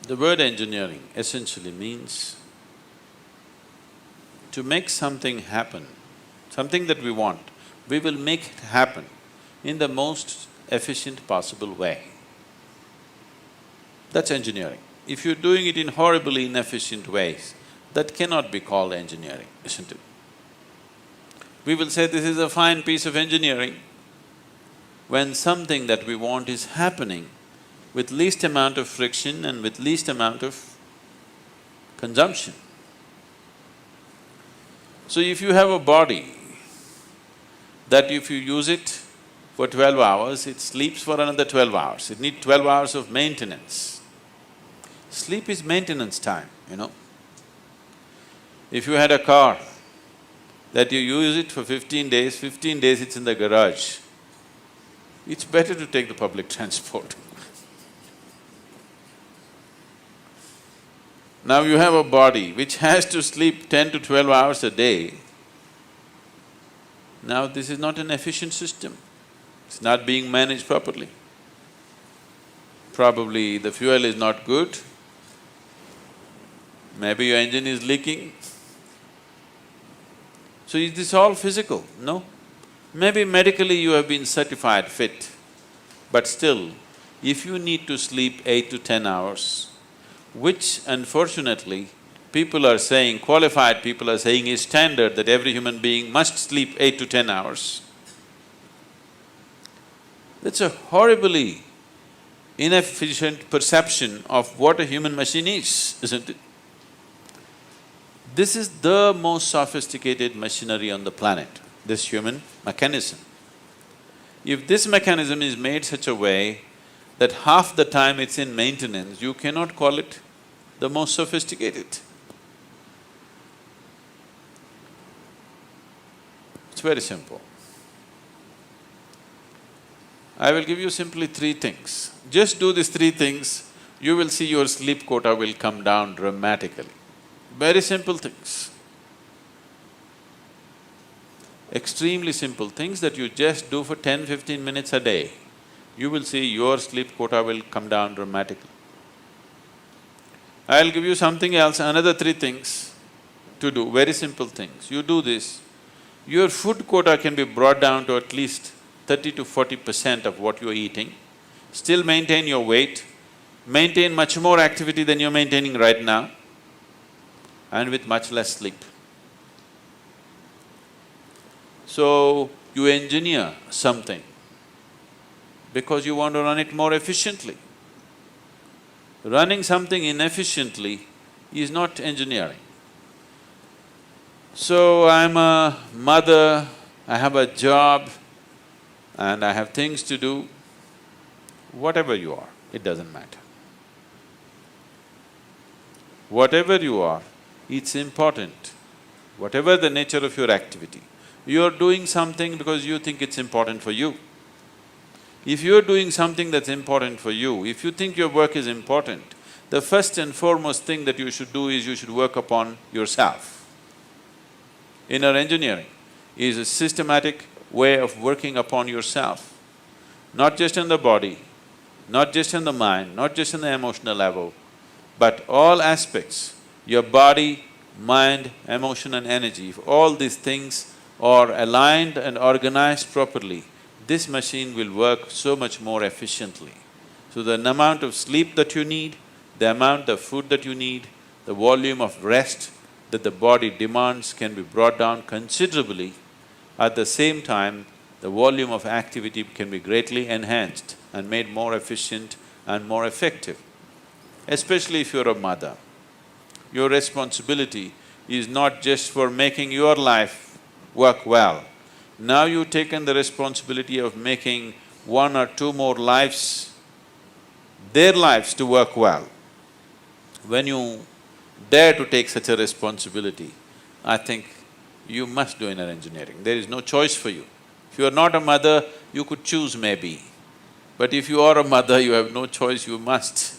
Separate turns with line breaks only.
The word engineering essentially means to make something happen, something that we want, we will make it happen in the most efficient possible way. That's engineering. If you're doing it in horribly inefficient ways, that cannot be called engineering, isn't it? We will say this is a fine piece of engineering when something that we want is happening with least amount of friction and with least amount of consumption. So if you have a body that if you use it for 12 hours, it sleeps for another 12 hours, it needs 12 hours of maintenance. Sleep is maintenance time, you know. If you had a car that you use it for 15 days it's in the garage, it's better to take the public transport. Now you have a body which has to sleep 10 to 12 hours a day. Now this is not an efficient system, it's not being managed properly. Probably the fuel is not good, maybe your engine is leaking. So is this all physical? No. Maybe medically you have been certified fit, but still, if you need to sleep 8 to 10 hours, which unfortunately people are saying, qualified people are saying is standard that every human being must sleep 8 to 10 hours. That's a horribly inefficient perception of what a human machine is, isn't it? This is the most sophisticated machinery on the planet, this human mechanism. If this mechanism is made such a way that half the time it's in maintenance, you cannot call it the most sophisticated. It's very simple. I will give you simply 3 things. Just do these 3 things, you will see your sleep quota will come down dramatically. Very simple things. Extremely simple things that you just do for 10-15 minutes a day, you will see your sleep quota will come down dramatically. I'll give you something else, another 3 things to do, very simple things. You do this, your food quota can be brought down to at least 30 to 40% of what you're eating, still maintain your weight, maintain much more activity than you're maintaining right now, and with much less sleep. So, you engineer something because you want to run it more efficiently. Running something inefficiently is not engineering. So, I'm a mother, I have a job and I have things to do. Whatever you are, it doesn't matter. Whatever you are, it's important, whatever the nature of your activity. You're doing something because you think it's important for you. If you're doing something that's important for you, if you think your work is important, the first and foremost thing that you should do is you should work upon yourself. Inner engineering is a systematic way of working upon yourself, not just in the body, not just in the mind, not just in the emotional level, but all aspects. Your body, mind, emotion and energy, if all these things are aligned and organized properly, this machine will work so much more efficiently. So the amount of sleep that you need, the amount of food that you need, the volume of rest that the body demands can be brought down considerably. At the same time, the volume of activity can be greatly enhanced and made more efficient and more effective. Especially if you're a mother. Your responsibility is not just for making your life work well. Now you've taken the responsibility of making 1 or 2 more lives, their lives to work well. When you dare to take such a responsibility, I think you must do inner engineering. There is no choice for you. If you are not a mother, you could choose maybe. But if you are a mother, you have no choice, you must.